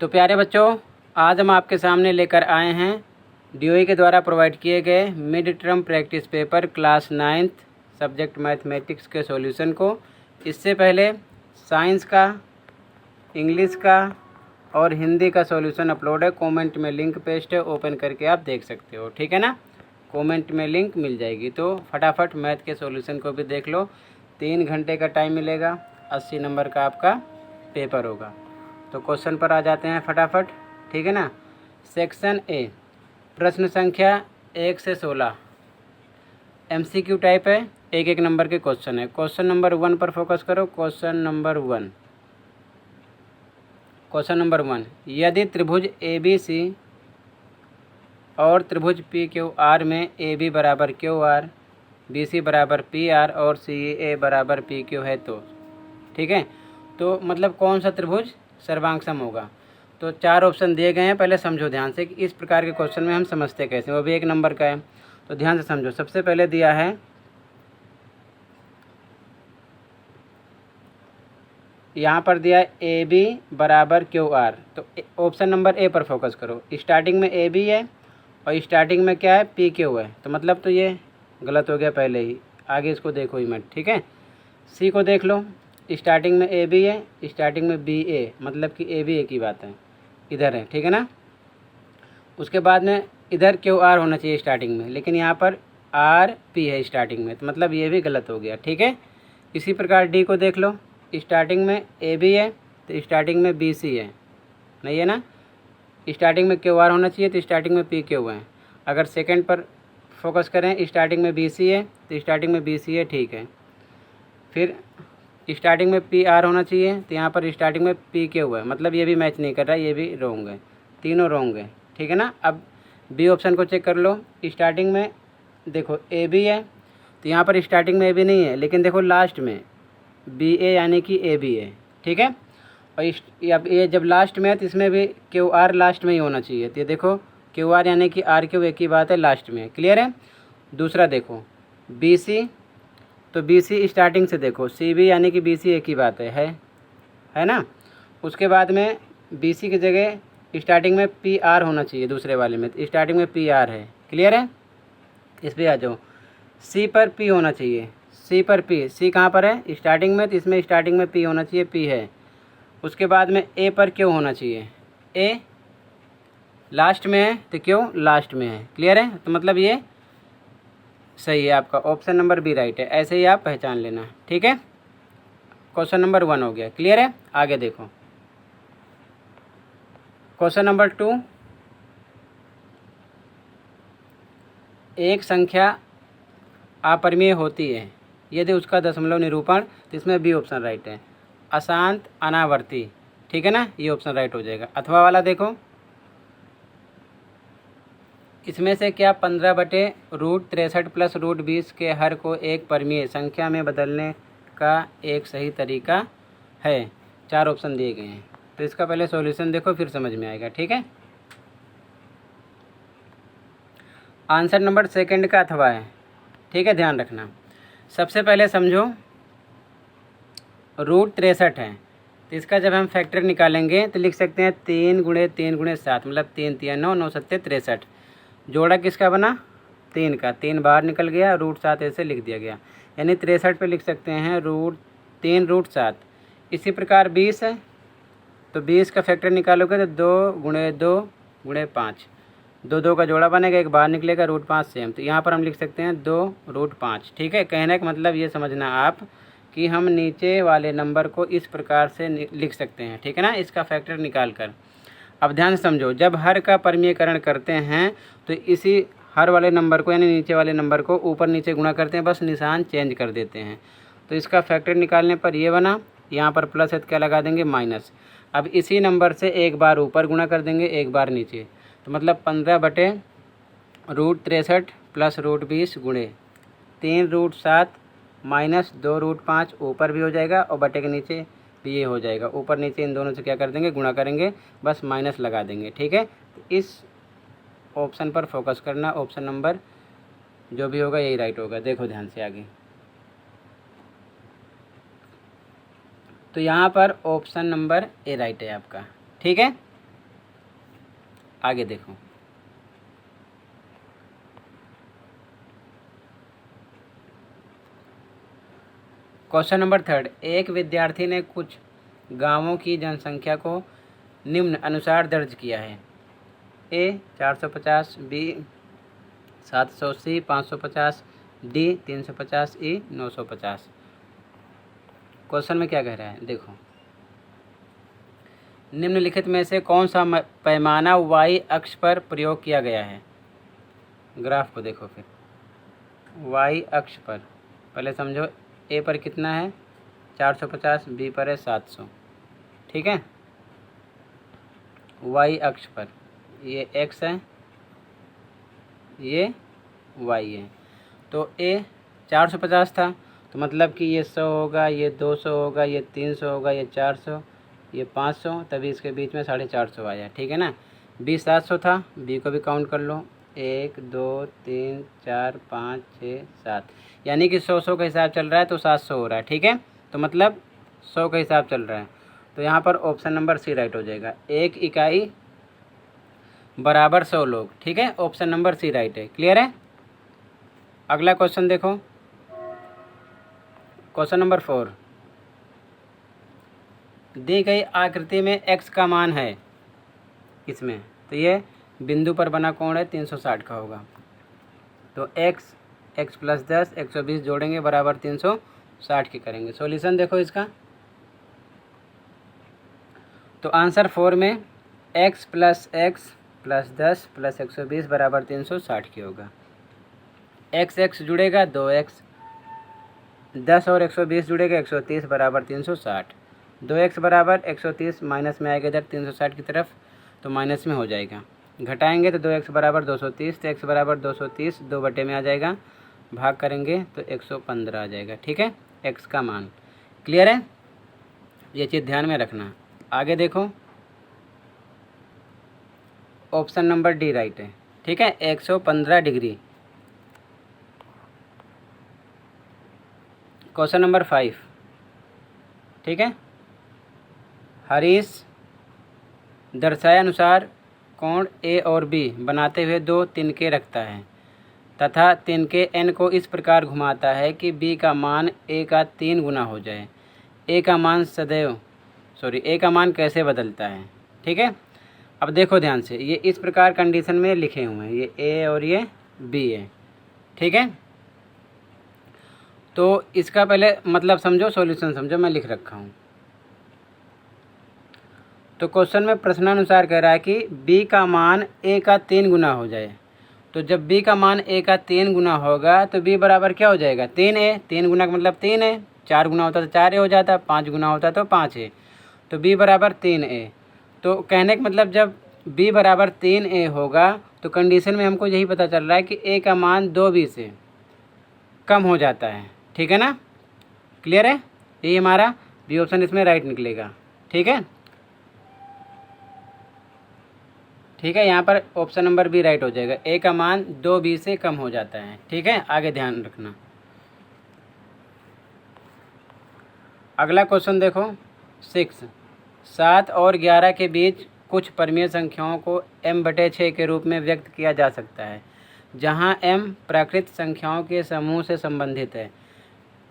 तो प्यारे बच्चों, आज हम आपके सामने लेकर आए हैं डीओई के द्वारा प्रोवाइड किए गए mid term practice paper class 9th subject mathematics के सॉल्यूशन को। इससे पहले साइंस का, इंग्लिश का और हिंदी का सॉल्यूशन अपलोड है। कमेंट में लिंक पेस्ट है, ओपन करके आप देख सकते हो, ठीक है ना। कमेंट में लिंक मिल जाएगी, तो फटाफट मैथ के सॉल्यूशन को भी देख लो। 3 घंटे का टाइम मिलेगा, 80 नंबर का आपका पेपर होगा। तो क्वेश्चन पर आ जाते हैं फटाफट, ठीक है ना। सेक्शन ए, प्रश्न संख्या 1 से 16 MCQ टाइप है, एक एक नंबर के क्वेश्चन है। क्वेश्चन नंबर 1 पर फोकस करो। क्वेश्चन नंबर 1, यदि त्रिभुज ABC और त्रिभुज PQR में AB बराबर QR, BC बराबर PR और CA बराबर PQ है तो, ठीक है। तो मतलब कौन सा त्रिभुज सर्वांग सम होगा। तो 4 ऑप्शन दिए गए हैं, पहले समझो ध्यान से कि इस प्रकार के क्वेश्चन में हम समझते कैसे, वो भी 1 नंबर का है। तो ध्यान से समझो। सबसे पहले दिया है, यहाँ पर दिया है AB बराबर QR। तो ऑप्शन नंबर ए पर फोकस करो। स्टार्टिंग में AB है और स्टार्टिंग में क्या है, PQ है। तो मतलब तो ये गलत हो गया पहले ही, आगे इसको देखो ही मत, ठीक है। सी को देख लो, स्टार्टिंग में AB है, स्टार्टिंग में BA, मतलब कि AB एक ही बात है, इधर है, ठीक है ना। उसके बाद में इधर QR होना चाहिए स्टार्टिंग में, लेकिन यहाँ पर RP है स्टार्टिंग में, तो मतलब ये भी गलत हो गया, ठीक है। इसी प्रकार D को देख लो, स्टार्टिंग में AB है तो स्टार्टिंग में BC है, नहीं है ना। स्टार्टिंग में QR होना चाहिए तो स्टार्टिंग में PQ है। अगर सेकंड पर फोकस करें, स्टार्टिंग में BC है तो स्टार्टिंग में BC है, ठीक है। फिर स्टार्टिंग में PR होना चाहिए तो यहाँ पर स्टार्टिंग में PQ है, मतलब ये भी मैच नहीं कर रहा है, ये भी रॉन्ग है, तीनों रॉन्ग है, ठीक है ना। अब बी ऑप्शन को चेक कर लो। स्टार्टिंग में देखो AB है तो यहाँ पर स्टार्टिंग में AB नहीं है, लेकिन देखो लास्ट में BA यानी कि AB है, ठीक है। और अब ये जब लास्ट में है तो इसमें भी QR लास्ट में ही होना चाहिए। तो ये देखो QR यानी कि RQ एक ही बात है, लास्ट में है, क्लियर है। दूसरा देखो BC, तो BC स्टार्टिंग से देखो, CB यानी कि BC एक ही बात है ना। उसके बाद में BC की जगह स्टार्टिंग में PR होना चाहिए, दूसरे वाले में स्टार्टिंग में PR है, क्लियर है। इस पर आ जाओ, C पर P होना चाहिए, C पर P, C कहाँ पर है, स्टार्टिंग में, तो इसमें स्टार्टिंग में P होना चाहिए, P है। उसके बाद में A पर Q होना चाहिए, A लास्ट में है तो Q लास्ट में है, क्लियर है। तो मतलब ये सही है, आपका ऑप्शन नंबर बी राइट है। ऐसे ही आप पहचान लेना, ठीक है। क्वेश्चन नंबर 1 हो गया, क्लियर है। आगे देखो क्वेश्चन नंबर 2, एक संख्या अपरिमेय होती है यदि उसका दशमलव निरूपण, तो इसमें बी ऑप्शन राइट है, अशांत अनावर्ती, ठीक है ना, ये ऑप्शन राइट हो जाएगा। अथवा वाला देखो, इसमें से क्या 15/√63 प्लस √20 के हर को एक परिमेय संख्या में बदलने का एक सही तरीका है। 4 ऑप्शन दिए गए हैं, तो इसका पहले सॉल्यूशन देखो, फिर समझ में आएगा, ठीक है। आंसर नंबर सेकंड का अथवा है, ठीक है, ध्यान रखना। सबसे पहले समझो, √63 है, तो इसका जब हम फैक्टर निकालेंगे तो लिख सकते हैं 3 × 3 × 7, मतलब 3 3 9 9 7 63। जोड़ा किसका बना, 3 का, 3 बाहर निकल गया, √7 ऐसे लिख दिया गया, यानी 63 पे लिख सकते हैं √3√7। इसी प्रकार 20 है, तो 20 का फैक्टर निकालोगे तो 2 × 2 × 5, 2 2 का जोड़ा बनेगा, एक बाहर निकलेगा, √5 सेम। तो यहाँ पर हम लिख सकते हैं 2√5, ठीक है। कहने का मतलब ये समझना आप कि हम नीचे वाले नंबर को इस प्रकार से लिख सकते हैं, ठीक है ना, इसका फैक्टर निकाल कर। अब ध्यान से समझो, जब हर का परिमेयकरण करते हैं तो इसी हर वाले नंबर को, यानी नीचे वाले नंबर को ऊपर नीचे गुणा करते हैं, बस निशान चेंज कर देते हैं। तो इसका फैक्टर निकालने पर ये बना, यहाँ पर प्लस है तो क्या लगा देंगे, माइनस। अब इसी नंबर से एक बार ऊपर गुणा कर देंगे, एक बार नीचे, तो मतलब 15/√63 प्लस √20 गुणे 3√7 माइनस 2√5 ऊपर भी हो जाएगा और बटे के नीचे भी ये हो जाएगा। ऊपर नीचे इन दोनों से क्या कर देंगे, गुणा करेंगे, बस माइनस लगा देंगे, ठीक है। तो इस ऑप्शन पर फोकस करना, ऑप्शन नंबर जो भी होगा यही राइट होगा। देखो ध्यान से आगे, तो यहाँ पर ऑप्शन नंबर ए राइट है आपका, ठीक है। आगे देखो। क्वेश्चन नंबर 3, एक विद्यार्थी ने कुछ गांवों की जनसंख्या को निम्न अनुसार दर्ज किया है। ए 450, बी 700, सी 550, डी 350, ई 950। क्वेश्चन में क्या कह रहा है देखो, निम्नलिखित में से कौन सा पैमाना वाई अक्ष पर प्रयोग किया गया है। ग्राफ को देखो फिर, वाई अक्ष पर पहले समझो, ए पर कितना है 450, बी पर है 700, ठीक है। वाई अक्ष पर ये एक्स है, ये वाई है। तो ए 450 था, तो मतलब कि ये 100 होगा, ये 200 होगा, ये 300 होगा, ये 400, ये 500, तभी इसके बीच में 450 आया, ठीक है ना। बी 700 था, बी को भी काउंट कर लो, 1 2 3 4 5 6 7, यानी कि 100 का हिसाब चल रहा है तो 700 हो रहा है, ठीक है। तो मतलब 100 का हिसाब चल रहा है, तो यहाँ पर ऑप्शन नंबर सी राइट हो जाएगा। 1 इकाई बराबर 100 लोग, ठीक है। ऑप्शन नंबर सी राइट है। क्लियर है। अगला क्वेश्चन देखो, क्वेश्चन नंबर 4, दी गई आकृति में x का मान है इसमें, तो ये बिंदु पर बना कोण है 360 का होगा। तो x प्लस 10 120 जोड़ेंगे बराबर 360 की करेंगे। सॉल्यूशन देखो इसका, तो आंसर 4 में x प्लस 10 प्लस 120 बराबर 360 की होगा। x जुड़ेगा 2x, 10 और 120 जुड़ेगा 130 बराबर 360। 2x बराबर 130 माइनस में आएगा इधर 360 की तरफ, तो माइनस में हो जाएगा। घटाएंगे तो 2x बराबर 230, तो x बराबर 230 2 बटे में आ जाएगा, भाग करेंगे तो 115 आ जाएगा, ठीक है, x का मान। क्लियर है, ये चीज़ ध्यान में रखना। आगे देखो, ऑप्शन नंबर डी राइट है, ठीक है, 115 डिग्री। क्वेश्चन नंबर 5, ठीक है, हरीश दर्शाए अनुसार कोण ए और बी बनाते हुए 2 तिनके रखता है तथा तिनके n को इस प्रकार घुमाता है कि b का मान a का 3 गुना हो जाए। a का मान कैसे बदलता है, ठीक है। अब देखो ध्यान से, ये इस प्रकार कंडीशन में लिखे हुए हैं, ये a और ये b है, ठीक है। तो इसका पहले मतलब समझो, सॉल्यूशन समझो, मैं लिख रखा हूँ। तो क्वेश्चन में प्रश्नानुसार कह रहा है कि b का मान a का 3 गुना हो जाए। तो जब b का मान a का 3 गुना होगा तो b बराबर क्या हो जाएगा 3a। 3 गुना का मतलब 3 है, 4 गुना होता तो 4a हो जाता, 5 गुना होता तो 5a, तो b बराबर 3a। तो कहने का मतलब जब b बराबर 3a होगा तो कंडीशन में हमको यही पता चल रहा है कि a का मान 2b से कम हो जाता है, ठीक है ना। क्लियर है, ये हमारा बी ऑप्शन इसमें राइट निकलेगा, ठीक है। ठीक है, यहाँ पर ऑप्शन नंबर बी राइट हो जाएगा, ए का मान 2b से कम हो जाता है, ठीक है। आगे ध्यान रखना। अगला क्वेश्चन देखो 6, 7 और 11 के बीच कुछ परमीय संख्याओं को m/6 के रूप में व्यक्त किया जा सकता है, जहाँ m प्राकृत संख्याओं के समूह से संबंधित है।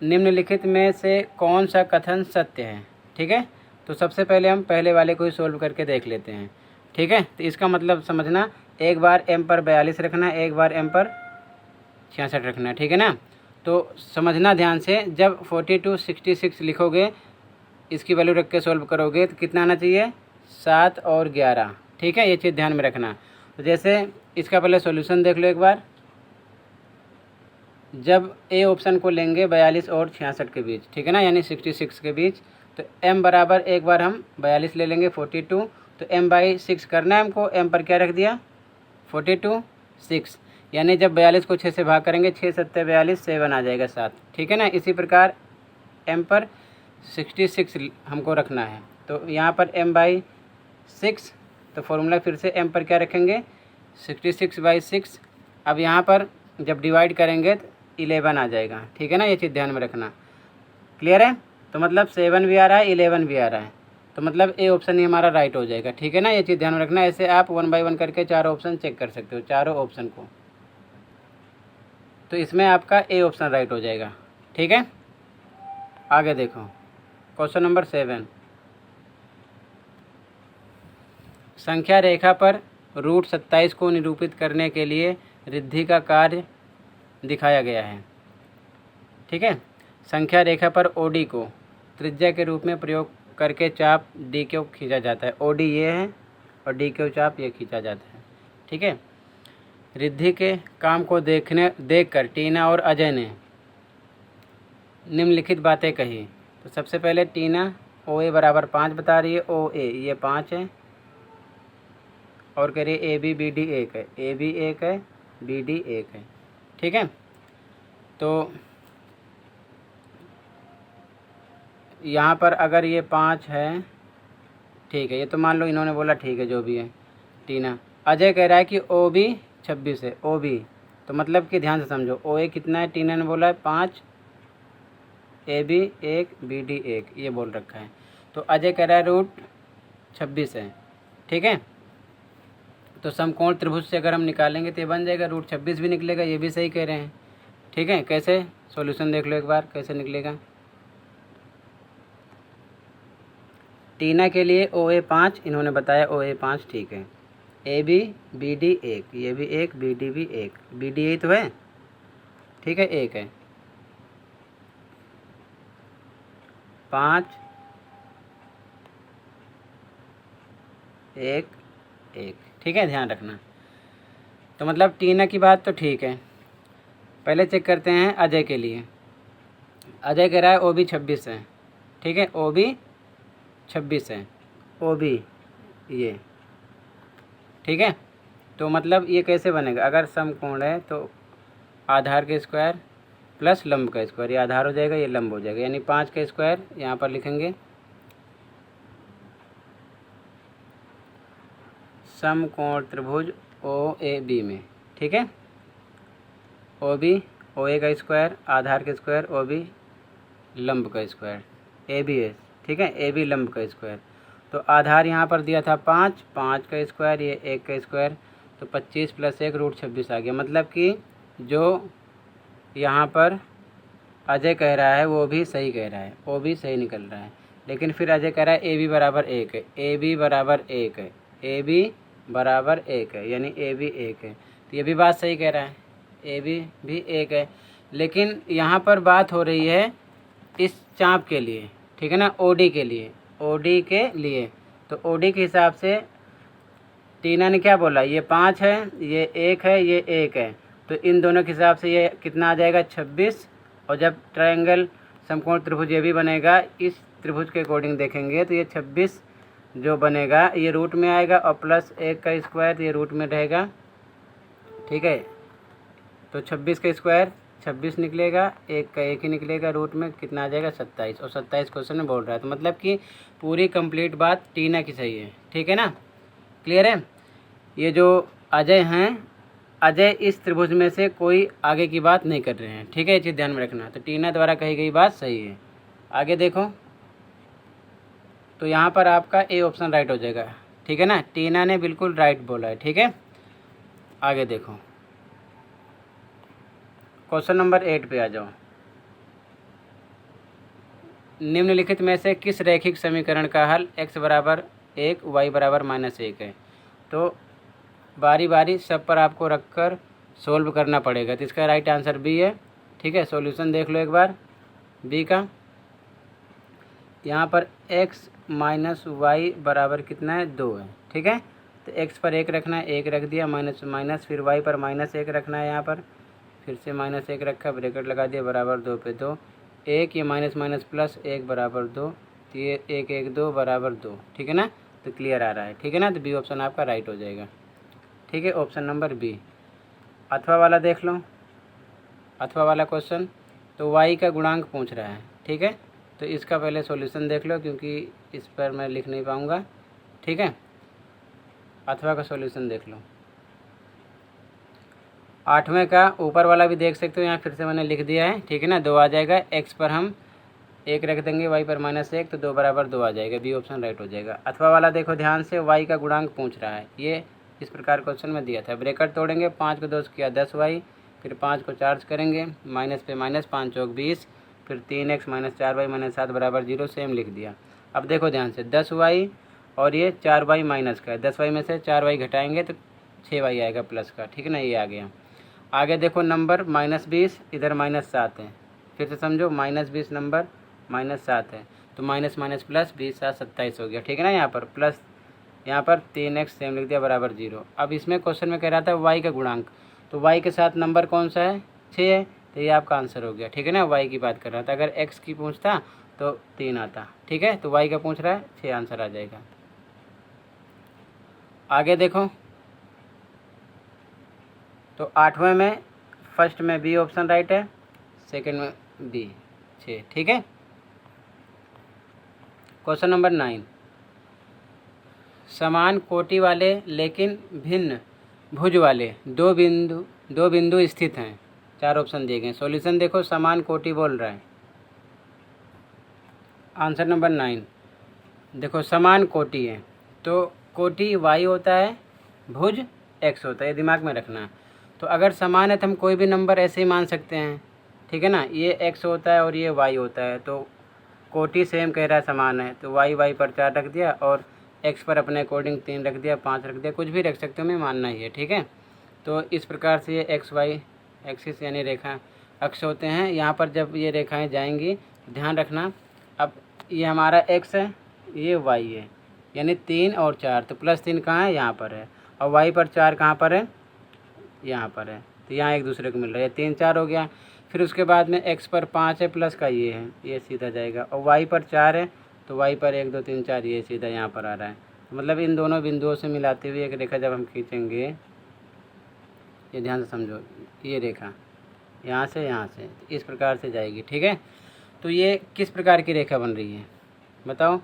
निम्नलिखित में से कौन सा कथन सत्य है, ठीक है। तो सबसे पहले हम पहले वाले को ही सोल्व करके देख लेते हैं, ठीक है। तो इसका मतलब समझना, एक बार m पर 42 रखना, एक बार m पर 66 रखना, ठीक है ना। तो समझना ध्यान से, जब 42 66 लिखोगे, इसकी वैल्यू रख के सोल्व करोगे तो कितना आना चाहिए 7 और 11, ठीक है। ये चीज़ ध्यान में रखना। तो जैसे इसका पहले सॉल्यूशन देख लो एक बार। जब ए ऑप्शन को लेंगे 42 और 66 के बीच, ठीक है ना, यानी 66 के बीच, तो m बराबर एक बार हम 42 ले लेंगे 42, तो m/6 करना है हमको। m पर क्या रख दिया 42 6, यानी जब 42 को 6 से भाग करेंगे 6 7 42 7 आ जाएगा 7, ठीक है ना। इसी प्रकार m पर 66 हमको रखना है, तो यहाँ पर m/6, तो फॉर्मूला फिर से m पर क्या रखेंगे 66/6। अब यहाँ पर जब डिवाइड करेंगे तो 11 आ जाएगा, ठीक है ना। ये चीज़ ध्यान में रखना। क्लियर है, तो मतलब 7 भी आ रहा है 11 भी आ रहा है, तो मतलब ए ऑप्शन ही हमारा राइट हो जाएगा। ठीक है ना, ये चीज़ ध्यान में रखना। ऐसे आप 1 बाय 1 करके चारों ऑप्शन चेक कर सकते हो, चारों ऑप्शन को। तो इसमें आपका ए ऑप्शन राइट हो जाएगा। ठीक है, आगे देखो क्वेश्चन नंबर 7। संख्या रेखा पर रूट 27 को निरूपित करने के लिए रिद्धि का कार्य दिखाया गया है। ठीक है, संख्या रेखा पर ओडी को त्रिज्या के रूप में प्रयोग करके चाप डी क्यू खींचा जाता है। ओडी ये है और डी क्यू चाप ये खींचा जाता है। ठीक है, रिद्धि के काम को देखकर टीना और अजय ने निम्नलिखित बातें कही। तो सबसे पहले टीना ओ ए बराबर 5 बता रही है, ओ ए ये 5 है, और कह रही है ए बी बी डी 1 है, ए बी 1 है, बी डी 1 है। ठीक है, तो यहाँ पर अगर ये 5 है, ठीक है, ये तो मान लो इन्होंने बोला ठीक है जो भी है टीना। अजय कह रहा है कि ओ बी 26 है, ओ बी, तो मतलब कि ध्यान से समझो, ओ ए कितना है, टीना ने बोला है 5, ए बी 1, बी डी 1, ये बोल रखा है। तो अजय कह रहा है रूट 26 है। ठीक है, तो समकोण त्रिभुज से अगर हम निकालेंगे तो ये बन जाएगा, रूट 26 भी निकलेगा, ये भी सही कह रहे हैं। ठीक है, कैसे सॉल्यूशन देख लो एक बार कैसे निकलेगा। टीना के लिए ओ ए 5 इन्होंने बताया, ओ ए 5 ठीक है, ए बी बी डी 1, ये भी 1, बी डी भी 1, बी डी यही तो है। ठीक है, 1 है, 5 1 1। ठीक है, ध्यान रखना। तो मतलब टीना की बात तो ठीक है। पहले चेक करते हैं अजय के लिए। अजय कह रहा है ओ बी 26 है। ठीक है, ओ बी 26 है, ओ बी ये। ठीक है, तो मतलब ये कैसे बनेगा, अगर समकोण है तो आधार के स्क्वायर प्लस लंब का स्क्वायर, ये आधार हो जाएगा, ये लंब हो जाएगा, यानी 5 का स्क्वायर यहाँ पर लिखेंगे। समकोण त्रिभुज ओ ए बी में। ठीक है, ओ बी ओ ए का स्क्वायर, आधार के स्क्वायर, ओ बी लंब का स्क्वायर, ए बी है। ठीक है, ए बी लंब का स्क्वायर। तो आधार यहाँ पर दिया था 5, 5 का स्क्वायर, ये 1 का स्क्वायर, तो 25 + 1 रूट 26 आ गया। मतलब कि जो यहाँ पर अजय कह रहा है वो भी सही कह रहा है, वो भी सही निकल रहा है। लेकिन फिर अजय कह रहा है ए बी बराबर 1 है, ए बी बराबर 1 है, ए बी बराबर 1 है, यानी ए बी 1 है। तो ये भी बात सही कह रहा है, ए बी भी 1 है। लेकिन यहाँ पर बात हो रही है इस चाप के लिए। ठीक है ना, ओडी के लिए, ओडी के लिए। तो ओडी के हिसाब से टीना ने क्या बोला, ये 5 है, ये 1 है, ये 1 है, तो इन दोनों के हिसाब से ये कितना आ जाएगा 26। और जब ट्रायंगल समकोण त्रिभुज ये भी बनेगा, इस त्रिभुज के अकॉर्डिंग देखेंगे तो ये 26 जो बनेगा ये रूट में आएगा, और प्लस 1 का स्क्वायर ये रूट में रहेगा। ठीक है, तो 26 का स्क्वायर 26 निकलेगा, 1 का 1 ही निकलेगा, रूट में कितना आ जाएगा 27, और 27 क्वेश्चन में बोल रहा है। तो मतलब कि पूरी कंप्लीट बात टीना की सही है। ठीक है ना, क्लियर है। ये जो अजय हैं, अजय इस त्रिभुज में से कोई आगे की बात नहीं कर रहे हैं। ठीक है, ये चीज़ ध्यान में रखना। तो टीना द्वारा कही गई बात सही है। आगे देखो, तो यहाँ पर आपका ए ऑप्शन राइट हो जाएगा। ठीक है ना, टीना ने बिल्कुल राइट बोला है। ठीक है, आगे देखो क्वेश्चन नंबर 8 पे आ जाओ। निम्नलिखित में से किस रैखिक समीकरण का हल x बराबर 1 y बराबर -1 है। तो बारी बारी सब पर आपको रखकर सोल्व करना पड़ेगा। तो इसका राइट आंसर बी है। ठीक है, सॉल्यूशन देख लो एक बार बी का। यहाँ पर x - y बराबर कितना है 2 है। ठीक है, तो x पर 1 रखना है, 1 रख दिया, माइनस माइनस, फिर y पर -1 रखना है, यहाँ पर फिर से -1 रखा, ब्रैकेट लगा दिया, बराबर 2 पे 2, 1, ये माइनस माइनस प्लस 1 बराबर 2, तो ये 1 1 2 बराबर 2। ठीक है ना, तो क्लियर आ रहा है। ठीक है ना, तो बी ऑप्शन आपका राइट हो जाएगा। ठीक है, ऑप्शन नंबर बी। अथवा वाला देख लो, अथवा वाला क्वेश्चन। तो y का गुणांक पूछ रहा है। ठीक है, तो इसका पहले सॉल्यूशन देख लो, क्योंकि इस पर मैं लिख नहीं पाऊँगा। ठीक है, अथवा का सॉल्यूशन देख लो। 8वें का ऊपर वाला भी देख सकते हो, यहाँ फिर से मैंने लिख दिया है। ठीक है ना, 2 आ जाएगा। x पर हम 1 रख देंगे y पर -1 तो 2 बराबर 2 आ जाएगा, बी ऑप्शन राइट हो जाएगा। अथवा वाला देखो ध्यान से, y का गुणांक पूछ रहा है, ये इस प्रकार क्वेश्चन में दिया था। ब्रैकेट तोड़ेंगे, 5 को 2 किया 10y, फिर 5 को चार्ज करेंगे, माइनस पे माइनस, 5 चौक 20, फिर 3x - 4y - 7 बराबर 0, सेम लिख दिया। अब देखो ध्यान से, 10y और ये 4y माइनस का है, 10y में से 4y घटाएंगे तो 6y आएगा प्लस का, ठीक है ना, ये आ गया। आगे देखो नंबर -20, इधर -7 है, फिर से समझो, -20 नंबर -7 है, तो माइनस माइनस प्लस, 20 7 27 हो गया, ठीक है ना। यहाँ पर प्लस, यहाँ पर 3x सेम लिख दिया बराबर 0। अब इसमें क्वेश्चन में कह रहा था y का गुणांक, तो y के साथ नंबर कौन सा है, 6 है, तो ये आपका आंसर हो गया, ठीक है ना। y की बात कर रहा था, अगर x की पूछता तो 3 आता, ठीक है, तो y का पूछ रहा है, 6 आंसर आ जाएगा। आगे देखो, तो 8वें में फर्स्ट में बी ऑप्शन राइट है, सेकंड में बी, 6, ठीक है। क्वेश्चन नंबर 9, समान कोटि वाले लेकिन भिन्न भुज वाले दो बिंदु स्थित हैं, 4 ऑप्शन दिए गए। सॉल्यूशन देखो, समान कोटि बोल रहा है, आंसर नंबर 9। देखो समान कोटि है तो कोटि y होता है, भुज x होता है, ये दिमाग में रखना। तो अगर समान है तो हम कोई भी नंबर ऐसे ही मान सकते हैं, ठीक है ना। ये x होता है और ये y होता है, तो कोटि सेम कह रहा है समान है, तो y पर 4 रख दिया और x पर अपने अकॉर्डिंग 3 रख दिया, 5 रख दिया, कुछ भी रख सकते हो, हमें मानना ही है, ठीक है। तो इस प्रकार से ये x y एक्सिस यानी रेखा अक्ष होते हैं। यहाँ पर जब ये रेखाएं जाएंगी ध्यान रखना, अब ये हमारा x है, ये y है, यानी 3 और 4, तो +3 कहाँ है, यहाँ पर है, और y पर 4 कहाँ पर है, यहाँ पर है, तो यहाँ एक दूसरे को मिल रहा है, 3 4 हो गया। फिर उसके बाद में x पर 5 है, प्लस का ये है, ये सीधा जाएगा, और y पर 4 है, तो y पर 1 2 3 4, ये सीधा यहाँ पर आ रहा है। तो मतलब इन दोनों बिंदुओं से मिलाते हुए एक रेखा जब हम खींचेंगे, ये ध्यान से समझो, ये रेखा यहाँ से इस प्रकार से जाएगी, ठीक है। तो ये किस प्रकार की रेखा बन रही है बताओ,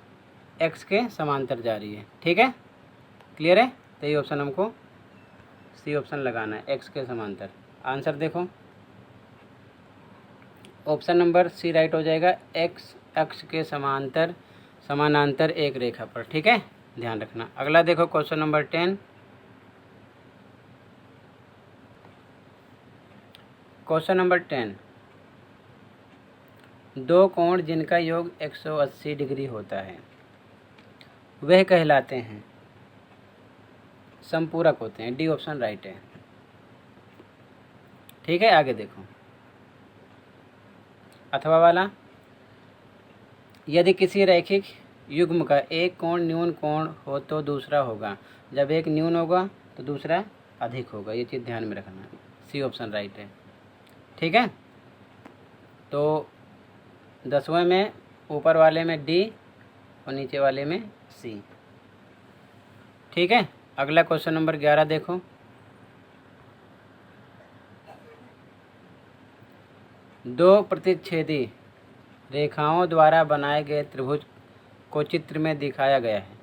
x के समांतर जा रही है, ठीक है, क्लियर है। तो ये ऑप्शन हमको सी ऑप्शन लगाना है, x के समांतर। आंसर देखो, ऑप्शन नंबर सी राइट हो जाएगा, x अक्ष के समानांतर एक रेखा पर, ठीक है, ध्यान रखना। अगला देखो क्वेश्चन नंबर 10, क्वेश्चन नंबर 10, दो कोण जिनका योग 180 डिग्री होता है वह कहलाते हैं समपूरक होते हैं, डी ऑप्शन राइट है, ठीक है। आगे देखो, अथवा वाला, यदि किसी रैखिक युग्म का एक कोण न्यून कोण हो तो दूसरा होगा, जब एक न्यून होगा तो दूसरा अधिक होगा, ये चीज़ ध्यान में रखना, सी ऑप्शन राइट है, ठीक है। तो 10वें में ऊपर वाले में डी और नीचे वाले में सी, ठीक है। अगला क्वेश्चन नंबर 11 देखो, दो प्रतिच्छेदी रेखाओं द्वारा बनाए गए त्रिभुज को चित्र में दिखाया गया है।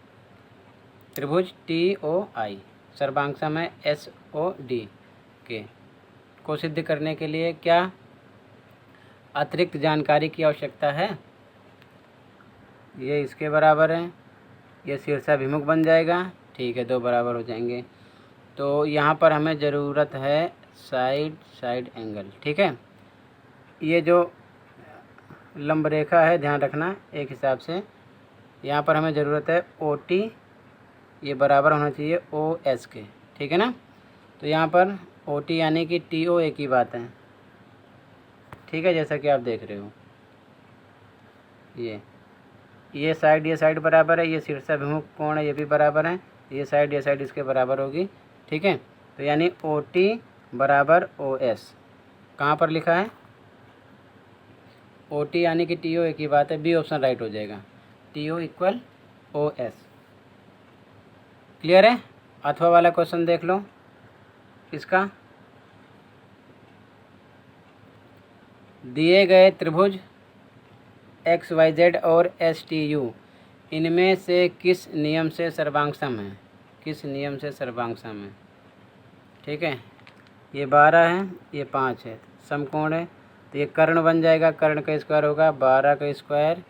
त्रिभुज TOI सर्वांगसम है SOD के को सिद्ध करने के लिए क्या अतिरिक्त जानकारी की आवश्यकता है। ये इसके बराबर है, ये शीर्षाभिमुख बन जाएगा, ठीक है, 2 बराबर हो जाएंगे। तो यहाँ पर हमें ज़रूरत है साइड एंगल, ठीक है। ये जो लंब रेखा है ध्यान रखना एक हिसाब से, यहाँ पर हमें ज़रूरत है OT, ये बराबर होना चाहिए OS के, ठीक है ना। तो यहाँ पर OT यानी कि TO एक ही बात है, ठीक है, जैसा कि आप देख रहे हो, ये साइड बराबर है, ये शीर्षाभिमुख कोण है, ये भी बराबर है, ये साइड इसके बराबर होगी, ठीक है। तो यानी OT बराबर OS कहाँ पर लिखा है, OT यानी कि TO एक ही बात है, बी ऑप्शन राइट हो जाएगा, TO = OS, क्लियर है। अथवा वाला क्वेश्चन देख लो, इसका दिए गए त्रिभुज XYZ और STU इनमें से किस नियम से सर्वांगसम है, किस नियम से सर्वांगसम है, ठीक है। ये 12 है, ये 5 है, समकोण है, तो ये कर्ण बन जाएगा, कर्ण का स्क्वायर होगा 12 का स्क्वायर,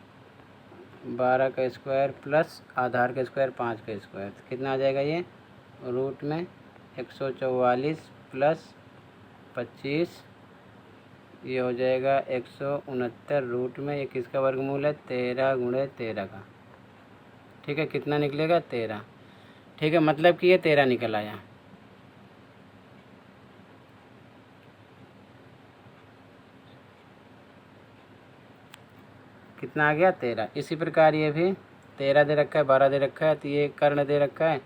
12 का स्क्वायर प्लस आधार का स्क्वायर 5 का स्क्वायर, तो कितना आ जाएगा ये रूट में 144 प्लस 25, ये हो जाएगा 169 रूट में, ये किसका वर्गमूल है 13 गुणे 13 का। ठीक है, कितना निकलेगा 13। ठीक है, मतलब कि ये 13 निकल आया। कितना आ गया 13। इसी प्रकार ये भी 13 दे रखा है, 12 दे रखा है, तो ये कर्ण दे रखा है,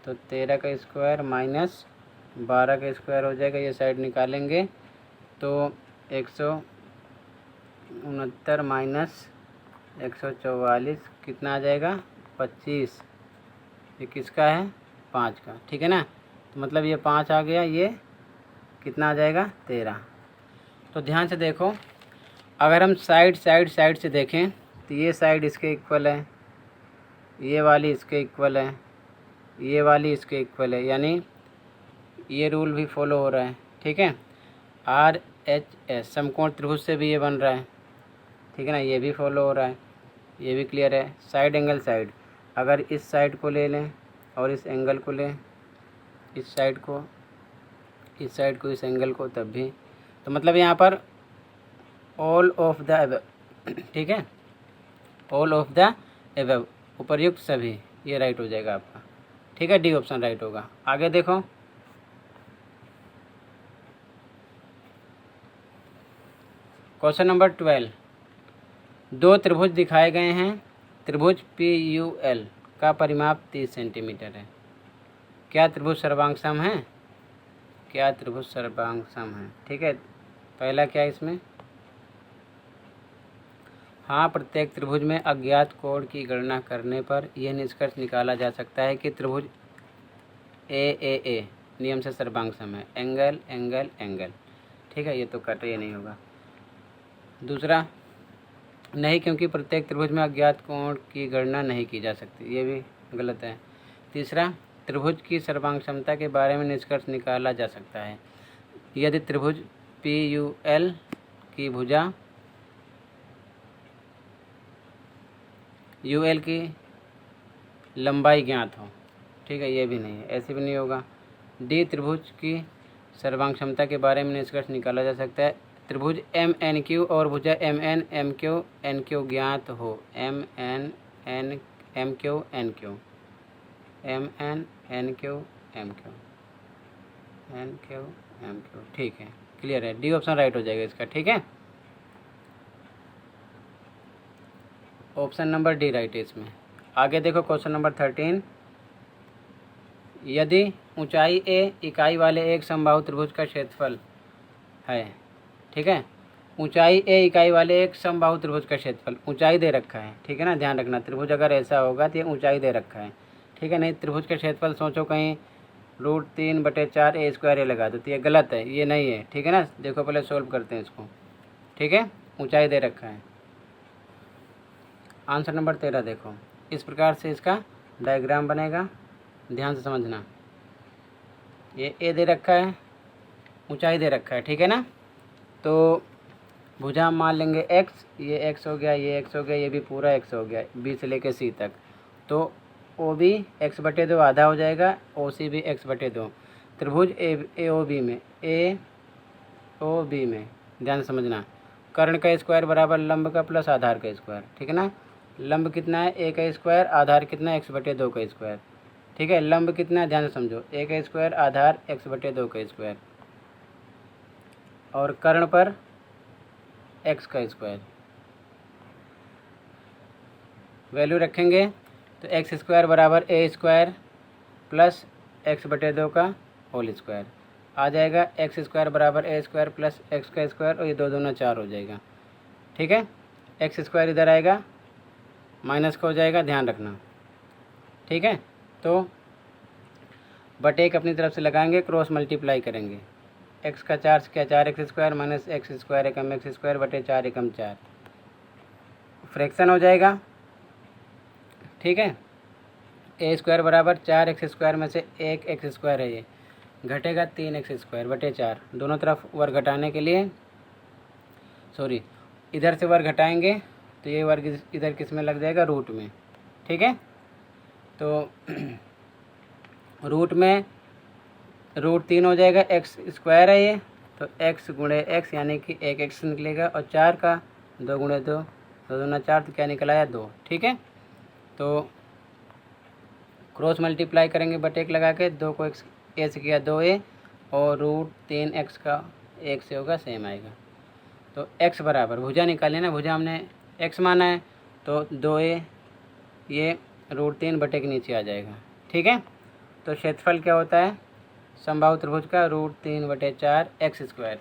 तो 13 का स्क्वायर माइनस 12 का स्क्वायर हो जाएगा, ये साइड निकालेंगे तो 169 माइनस 144 कितना आ जाएगा 25, ये किसका है 5 का। ठीक है ना, तो मतलब ये 5 आ गया, ये कितना आ जाएगा 13। तो ध्यान से देखो, अगर हम साइड से देखें तो ये साइड इसके इक्वल है, ये वाली इसके इक्वल है, ये वाली इसके इक्वल है, यानी ये रूल भी फॉलो हो रहा है। ठीक है, RHS समकोण त्रिभुज से भी ये बन रहा है। ठीक है ना, ये भी फॉलो हो रहा है, ये भी क्लियर है। साइड एंगल साइड, अगर इस साइड को ले लें और इस एंगल को लें, इस साइड को इस एंगल को, तब भी, तो मतलब यहाँ पर ऑल ऑफ द अबव, ठीक है, ऑल ऑफ द अबव, उपर्युक्त सभी, ये राइट हो जाएगा आपका। ठीक है, डी ऑप्शन राइट होगा। आगे देखो, क्वेश्चन नंबर 12, दो त्रिभुज दिखाए गए हैं, त्रिभुज PUL का परिमाप 30 सेंटीमीटर है। क्या त्रिभुज सर्वांग सम है? क्या त्रिभुज सर्वांग सम है? ठीक है, पहला क्या है इसमें, हाँ, प्रत्येक त्रिभुज में अज्ञात कोण की गणना करने पर यह निष्कर्ष निकाला जा सकता है कि त्रिभुज AAA नियम से सर्वांग सम है। एंगल एंगल एंगल, ठीक है, ये तो कट ये नहीं होगा। दूसरा, नहीं, क्योंकि प्रत्येक त्रिभुज में अज्ञात कोण की गणना नहीं की जा सकती, ये भी गलत है। तीसरा, त्रिभुज की सर्वांग क्षमता के बारे में निष्कर्ष निकाला जा सकता है यदि त्रिभुज PUL की भुजा UL की लंबाई ज्ञात हो। ठीक है, ये भी नहीं है, ऐसे भी नहीं होगा। डी, त्रिभुज की सर्वांग क्षमता के बारे में निष्कर्ष निकाला जा सकता है त्रिभुज MNQ और भुजा MNMQ ज्ञात हो। MNMQ ठीक है, क्लियर है, डी ऑप्शन राइट हो जाएगा इसका। ठीक है, ऑप्शन नंबर डी राइट है इसमें। आगे देखो, क्वेश्चन नंबर 13, यदि ऊंचाई A इकाई वाले एक समबाहु त्रिभुज का क्षेत्रफल है। ठीक है, ऊंचाई A इकाई वाले एक समबाहु त्रिभुज का क्षेत्रफल, ऊंचाई दे रखा है। ठीक है ना, ध्यान रखना, त्रिभुज अगर ऐसा होगा तो ये ऊंचाई दे रखा है। ठीक है, नहीं त्रिभुज का क्षेत्रफल सोचो कहीं √3/4 A² लगा दो, तो ये गलत है, ये नहीं है। ठीक है ना, देखो पहले सोल्व करते हैं इसको। ठीक है, ऊंचाई दे रखा है। आंसर नंबर 13 देखो, इस प्रकार से इसका डायग्राम बनेगा, ध्यान से समझना। ये A दे रखा है, ऊंचाई दे रखा है। ठीक है ना, तो भुजा मान लेंगे x, ये x हो गया, ये x हो गया, ये भी पूरा x हो गया, B से लेके C तक। तो OB x/2 आधा हो जाएगा, OC भी x/2। त्रिभुज AOB में ध्यान से समझना, कर्ण का स्क्वायर बराबर लंब का प्लस आधार का स्क्वायर। ठीक है ना, लंब कितना है A का स्क्वायर, आधार कितना है x/2 का स्क्वायर। ठीक है, लंब कितना है ध्यान से समझो, A का स्क्वायर आधार x/2 का स्क्वायर, और कर्ण पर x का स्क्वायर। वैल्यू रखेंगे तो x² बराबर A² प्लस x/2 का होल स्क्वायर आ जाएगा। x² बराबर A² प्लस x का स्क्वायर, और ये 2 दूना 4 हो जाएगा। ठीक है, x² इधर आएगा, माइनस का हो जाएगा, ध्यान रखना। ठीक है, तो बटे एक अपनी तरफ से लगाएंगे, क्रॉस मल्टीप्लाई करेंगे। x का 4 से क्या 4x² माइनस x² एकम x² बटे 4 एकम 4, फ्रैक्शन हो जाएगा। ठीक है, A² बराबर 4x² में से 1x² है, ये घटेगा 3x² बटे 4, दोनों तरफ वर्ग घटाने के लिए सॉरी, इधर से वर्ग घटाएंगे तो ये वर्ग इधर किस में लग जाएगा, रूट में। ठीक है, तो रूट में √3 हो जाएगा, एक्स स्क्वायर है ये, तो एक्स गुणे एक्स यानी कि 1x निकलेगा, और 4 का 2 गुणे 2, 2 दूना 4, तो क्या निकल आया 2। ठीक है, तो क्रॉस मल्टीप्लाई करेंगे बटे 1 लगा के, 2 को एक्स ए से किया 2a, और √3x का 1 से होगा, सेम आएगा। तो x बराबर, भुजा निकाले ना, भुजा हमने x माना है, तो 2a ये √3 बटे के नीचे आ जाएगा। ठीक है, तो क्षेत्रफल क्या होता है समबाहु त्रिभुज का, √3 बटे 4 एक्स स्क्वायर।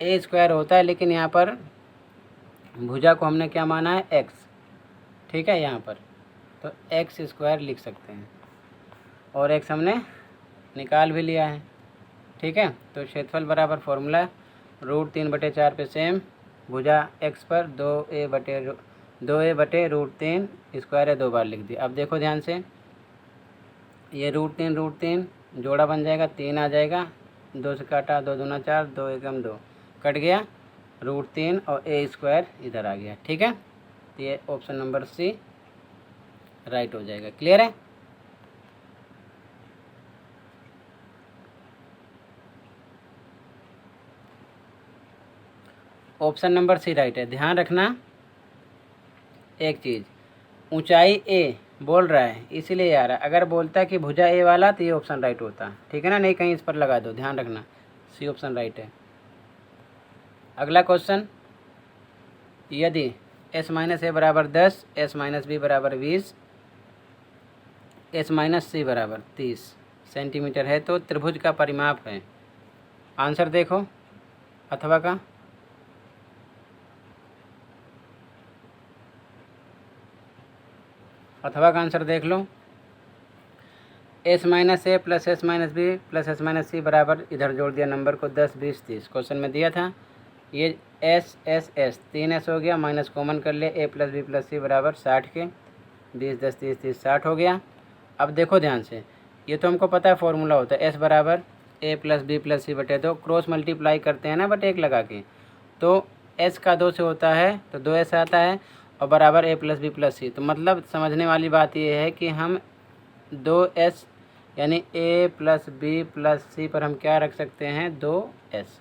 ए स्क्वायर होता है, लेकिन यहाँ पर भुजा को हमने क्या माना है, x। ठीक है, यहाँ पर तो एक्स स्क्वायर लिख सकते हैं, और x हमने निकाल भी लिया है। ठीक है, तो क्षेत्रफल बराबर फॉर्मूला √3 बटे 4 पे सेम, भुजा x पर 2a बटे √3 स्क्वायर है, 2 बार लिख दिया। अब देखो ध्यान से, ये √3 जोड़ा बन जाएगा, 3 आ जाएगा, 2 से काटा, 2 दूना 4, 2 एकम 2 कट गया, √3 और a स्क्वायर इधर आ गया। ठीक है, तो ये ऑप्शन नंबर सी राइट हो जाएगा। क्लियर है? ऑप्शन नंबर सी राइट है। ध्यान रखना एक चीज़, ऊंचाई a बोल रहा है इसीलिए आ रहा है, अगर बोलता है कि भुजा a वाला तो ये ऑप्शन राइट होता। ठीक है ना, नहीं कहीं इस पर लगा दो, ध्यान रखना सी ऑप्शन राइट है। अगला क्वेश्चन, यदि s-a बराबर 10, s-b बराबर 20, s-c बराबर 30 सेंटीमीटर है तो त्रिभुज का परिमाप है। आंसर देखो अथवा का, अथवा का आंसर देख लो, s-a plus s-b plus s-c बराबर, इधर जोड़ दिया नंबर को 10, 20, 30 क्वेश्चन में दिया था। ये s 3s हो गया, माइनस कॉमन कर ले, a plus b plus c बराबर 60 के, 20, 10, 30, 30, 60 हो गया। अब देखो ध्यान से, ये तो हमको पता है फॉर्मूला होता है, s बराबर a plus b plus c बटे 2, क्रॉस मल्टीप्लाई करते हैं ना बटे 1 लगा के, तो s का 2 से होता है तो 2s आता है, और बराबर a plus b plus c। तो मतलब समझने वाली बात ये है कि हम 2s यानी a plus b plus c पर हम क्या रख सकते हैं, 2s।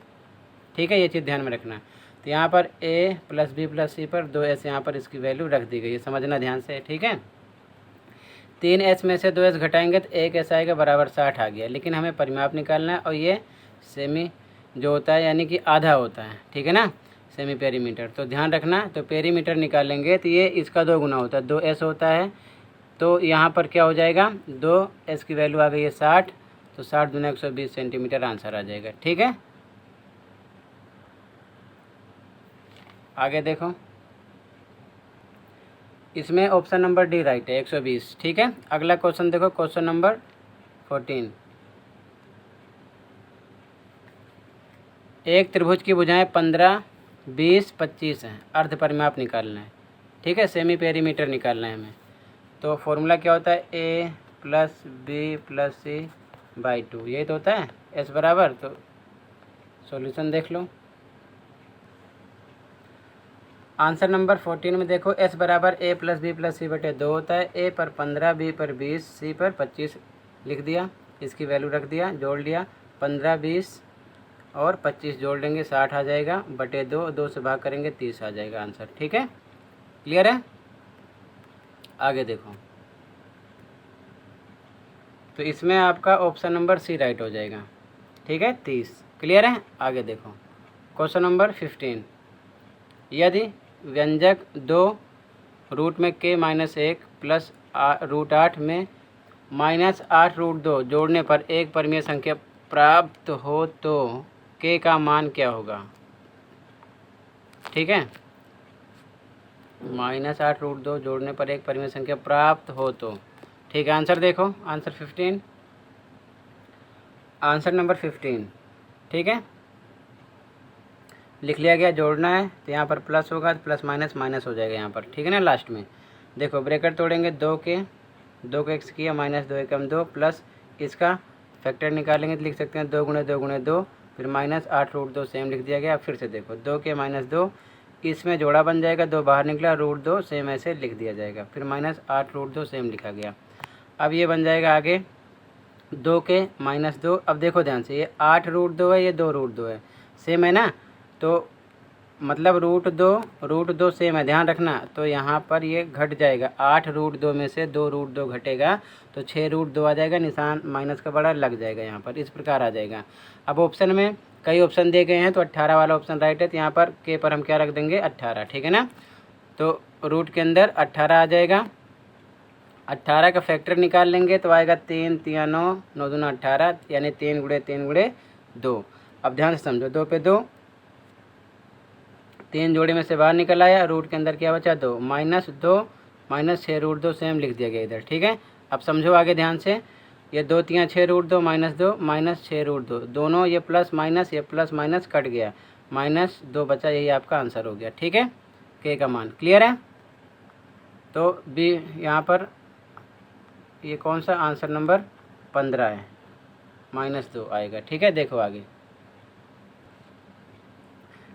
ठीक है, ये चीज़ ध्यान में रखना। तो यहाँ पर a plus b plus c पर 2s, यहाँ पर इसकी वैल्यू रख दी गई है, समझना ध्यान से। ठीक है, 3s में से 2s घटाएंगे तो 1s आएगा, बराबर 60 आ गया, लेकिन हमें परिमाप निकालना है, और ये सेमी जो होता है यानी कि आधा होता है। ठीक है ना, सेमी पेरीमीटर। तो ध्यान रखना, तो पेरीमीटर निकालेंगे तो ये इसका 2 गुना होता है, 2s होता है, तो यहाँ पर क्या हो जाएगा, 2s की वैल्यू आ गई है 60, तो 60 दूना 120 सेंटीमीटर आंसर आ जाएगा। ठीक है, आगे देखो, इसमें ऑप्शन नंबर डी राइट है, 120। ठीक है, अगला क्वेश्चन देखो, क्वेश्चन नंबर 14। एक त्रिभुज की भुजाएं 15, 20, 25 हैं, अर्ध परिमाप निकालना है। ठीक है, सेमी पेरीमीटर निकालना है हमें। तो फॉर्मूला क्या होता है, a plus b plus c by 2, यही तो होता है s बराबर। तो सॉल्यूशन देख लो, आंसर नंबर 14 में देखो, s बराबर a plus b plus c बटे 2 होता है, a पर 15, b पर 20, c पर 25 लिख दिया, इसकी वैल्यू रख दिया, जोड़ लिया, 15, 20 और 25 जोड़ लेंगे, 60 आ जाएगा, बटे 2, 2 से भाग करेंगे, 30 आ जाएगा आंसर। ठीक है, क्लियर है? आगे देखो, तो इसमें आपका ऑप्शन नंबर सी राइट हो जाएगा। ठीक है, 30। क्लियर है? आगे देखो, क्वेश्चन नंबर 15। यदि व्यंजक 2 रूट में k-1 प्लस √8 में -8√2 जोड़ने पर एक परिमेय संख्या प्राप्त हो तो k का मान क्या होगा? ठीक है, -8√2 जोड़ने पर एक परिमेय संख्या प्राप्त हो तो, ठीक है, आंसर देखो, आंसर 15, आंसर नंबर 15। ठीक है, लिख लिया गया, जोड़ना है तो यहाँ पर प्लस होगा, तो प्लस माइनस माइनस हो जाएगा यहाँ पर। ठीक है ना, लास्ट में देखो ब्रैकेट तोड़ेंगे, 2 को x किया, -2 एकम 2 प्लस इसका फैक्टर निकालेंगे तो लिख सकते हैं 2 गुणे 2 गुणे 2 फिर -8√2 सेम लिख दिया गया। फिर से देखो 2 के -2 इसमें जोड़ा बन जाएगा, 2 बाहर निकला, √2 सेम ऐसे लिख दिया जाएगा। फिर -8√2 सेम लिखा गया। अब ये बन जाएगा आगे 2 के -2। अब देखो ध्यान से, ये 8√2 है, ये 2√2 है, सेम है ना, तो मतलब √2 सेम है, ध्यान रखना। तो यहाँ पर ये घट जाएगा, 8√2 में से 2√2 घटेगा तो 6√2 आ जाएगा, निशान माइनस का बड़ा लग जाएगा यहाँ पर, इस प्रकार आ जाएगा। अब ऑप्शन में कई ऑप्शन दिए गए हैं, तो 18 वाला ऑप्शन राइट है, तो यहाँ पर के पर हम क्या रख देंगे, 18, ठीक है ना। तो रूट के अंदर 18 आ जाएगा। 18 का फैक्टर निकाल लेंगे तो आएगा 3 3 9 9 दूना 18, यानी 3 गुणे 3 गुणे 2। अब ध्यान से समझो, 2 पे 2, 3 जोड़े में से बाहर निकल आया, रूट के अंदर क्या बचा, 2, -2 -6√2 सेम लिख दिया गया इधर, ठीक है। अब समझो आगे ध्यान से, ये 2 3 6√2 -2 -6√2, दोनों ये प्लस माइनस, ये प्लस माइनस कट गया, -2 बचा, यही आपका आंसर हो गया, ठीक है, के का मान। क्लियर है। तो बी यहाँ पर ये कौन सा आंसर नंबर 15 है, -2 आएगा, ठीक है। देखो आगे,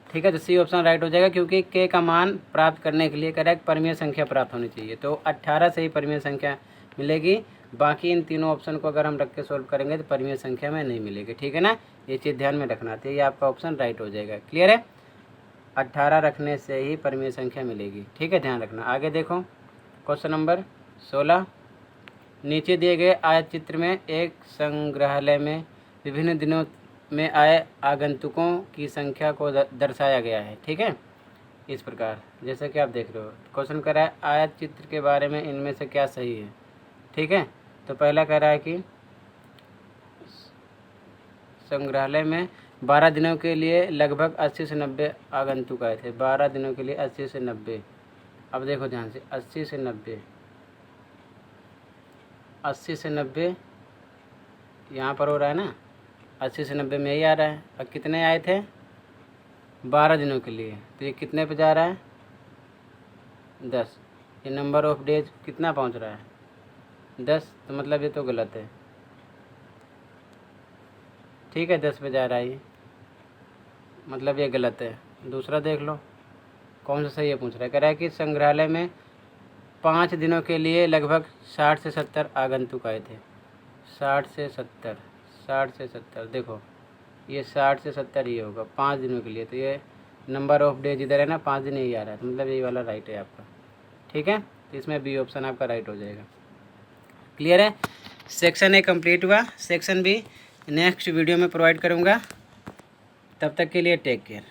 ठीक है, तो सी ऑप्शन राइट हो जाएगा, क्योंकि के का मान प्राप्त करने के लिए करेक्ट परिमेय संख्या प्राप्त होनी चाहिए। तो 18 से ही परिमेय संख्या मिलेगी, बाकी इन तीनों ऑप्शन को अगर हम रख के सोल्व करेंगे तो परिमेय संख्या में नहीं मिलेगी, ठीक है ना। ये चीज़ ध्यान में रखना, तो ये आपका ऑप्शन राइट हो जाएगा। क्लियर है, 18 रखने से ही परिमेय संख्या मिलेगी, ठीक है, ध्यान रखना। आगे देखो क्वेश्चन नंबर 16, नीचे दिए गए आयत चित्र में एक संग्रहालय में विभिन्न दिनों में आए आगंतुकों की संख्या को दर्शाया गया है, ठीक है। इस प्रकार जैसे कि आप देख रहे हो, क्वेश्चन कह रहा है आयत चित्र के बारे में इनमें से क्या सही है, ठीक है। तो पहला कह रहा है कि संग्रहालय में 12 दिनों के लिए लगभग 80 से 90 आगंतुक आए थे। 12 दिनों के लिए 80 से 90। अब देखो ध्यान से, 80 से 90, 80 से 90 यहाँ पर हो रहा है ना, 80 से 90 में ही आ रहा है। अब कितने आए थे, 12 दिनों के लिए, तो ये कितने पे जा रहा है, 10। ये नंबर ऑफ डेज कितना पहुँच रहा है, 10, तो मतलब ये तो गलत है, ठीक है, 10 पे जा रहा है ये, मतलब ये गलत है। दूसरा देख लो कौन सा सही है, पूछ रहा है, कह रहा है कि संग्रहालय में 5 दिनों के लिए लगभग 60 से 70 आगंतुक आए थे। 60 से 70, 60 से 70, देखो ये 60 से 70 ये होगा 5 दिनों के लिए, तो ये नंबर ऑफ डेज इधर है ना, 5 दिन यही आ रहा है, तो मतलब यही वाला राइट है आपका, ठीक है। तो इसमें बी ऑप्शन आपका राइट हो जाएगा। क्लियर है, सेक्शन ए कंप्लीट हुआ। सेक्शन बी नेक्स्ट वीडियो में प्रोवाइड करूँगा, तब तक के लिए टेक केयर।